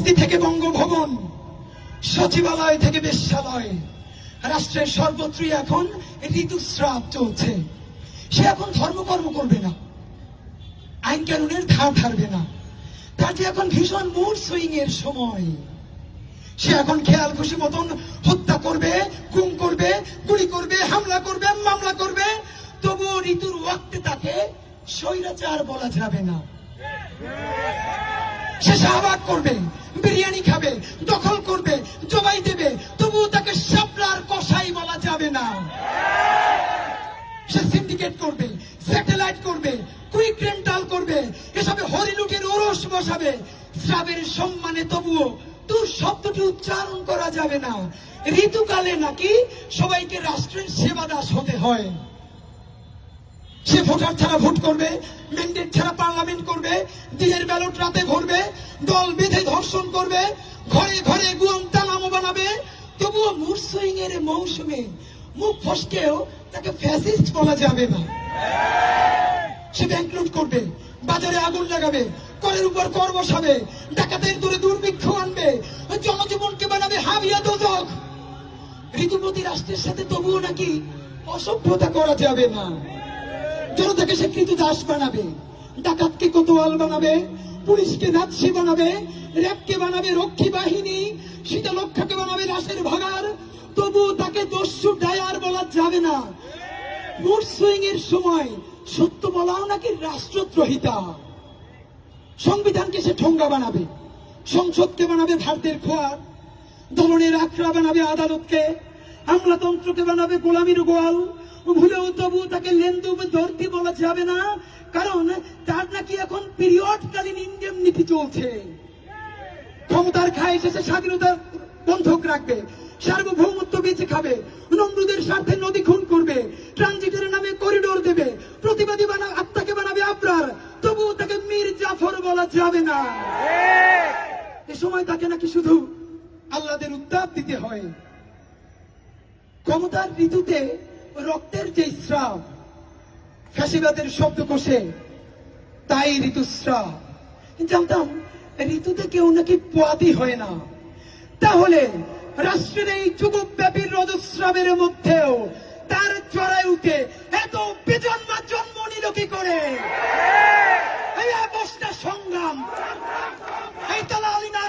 রাজনীতি থেকে বঙ্গভবন, সচিবালয় থেকে বেশ্যালয়, রাষ্ট্রের সর্বত্রই এখন ঋতুস্রাব চলছে। সে এখন ধর্মকর্ম করবে না, আইন কানুনের ধার ধারবে না। তার যে এখন ভীষণ মুড সুইং এর সময়। সে এখন খেয়াল খুশি মতন হত্যা করবে, গুম করবে, গুলি করবে, হামলা করবে, মামলা করবে। তবুও ঋতুর ওয়াক্তে তাকে স্বৈরাচার বলা যাবে না। সে শাহবাগ করবে, বিরিয়ানি খাবে, দখল করবে, জবাই দেবে, তবুও তাকে শাপলার কসাই বলা যাবে না। সে সিন্ডিকেট করবে, স্যাটেলাইট করবে, কুইক রেন্টাল করবে, এসবে হরিলুটের ওরস বসাবে শ্রাবের সম্মানে। তবুও তু শব্দটি উচ্চারণ করা যাবে না। ঋতুকালে নাকি সবাইকে রাষ্ট্রের সেবা দাস হতে হয়। সে ভোটার ছাড়া ভোট করবে, ম্যান্ডেট ছাড়া পার্লামেন্ট করবে, দিনের ব্যালট রাতে ভরবে, দল বেঁধে ধর্ষণ করবে, ঘরে ঘরে গুয়ান্তানামো বানাবে। তবুও মুড সুইং এর মৌসুমে মুখ ফসকেও তাকে ফ্যাসিস্ট বলা যাবে না। সে ব্যাংক লুট করবে, বাজারে আগুন লাগাবে, করের উপর কর বসাবে, ডাকাতের দূরে দুর্ভিক্ষ আনবে, জনজীবনকে বানাবে হাবিয়া দোজখ। ঋতুপতি রাষ্ট্রের সাথে তবুও নাকি অসভ্যতা করা যাবে না। জনতাকে সে কৃতদাস বানাবে, ডাকাতকে কোতোয়াল বানাবে, পুলিশকে নাৎসি বানাবে, র্যাবকে বানাবে রক্ষী বাহিনী, শীতলক্ষাকে বানাবে রাসের ভাগার। তবুও তাকে দস্যু ডায়ার বলা যাবে না। মুড সুইং এর সময় সত্য বলাও নাকি রাষ্ট্রদ্রোহিতা। সংবিধানকে সে ঠোঙ্গা বানাবে, সংসদকে বানাবে ভারতের খোয়ার, দমনের আখড়া বানাবে আদালতকে, আমলাতন্ত্রকে বানাবে গোলামির গোয়াল। ভুলেও তবু তাকে লেন্দু ধরতি বলা যাবে না, কারণ তার নাকি এখন পিরিয়ডকালীন ইন্ডেমনিটি চলছে। ক্ষমতার খায় শেষে স্বাধীনতা বন্ধক রাখবে, সার্বভৌমত্ব বেঁচে খাবে, নমরুদের স্বার্থে নদী খুন করবে, ট্রানজিটের নামে করিডোর দেবে, প্রতিবাদী আত্মাকে বানাবে আবরার। তবুও তাকে মীর জাফর বলা যাবে না। এ সময় তাকে নাকি শুধু আল্লাদের উত্তাপ দিতে হয়। ক্ষমতার ঋতুতে রক্তের যে স্রাব, ফ্যাসিবাদের শব্দকোষে তাই ঋতুস্রাব। জানতাম ঋতুতে কেউ নাকি পোয়াতি হয় না। তাহলে রাষ্ট্রের এই যুগব্যাপী রজস্রাবের মধ্যেও তার জরায়ুতে এত বেজন্মা জন্ম নিল কি করে? এই অবস্থা সংগ্রাম, এই তালালিনা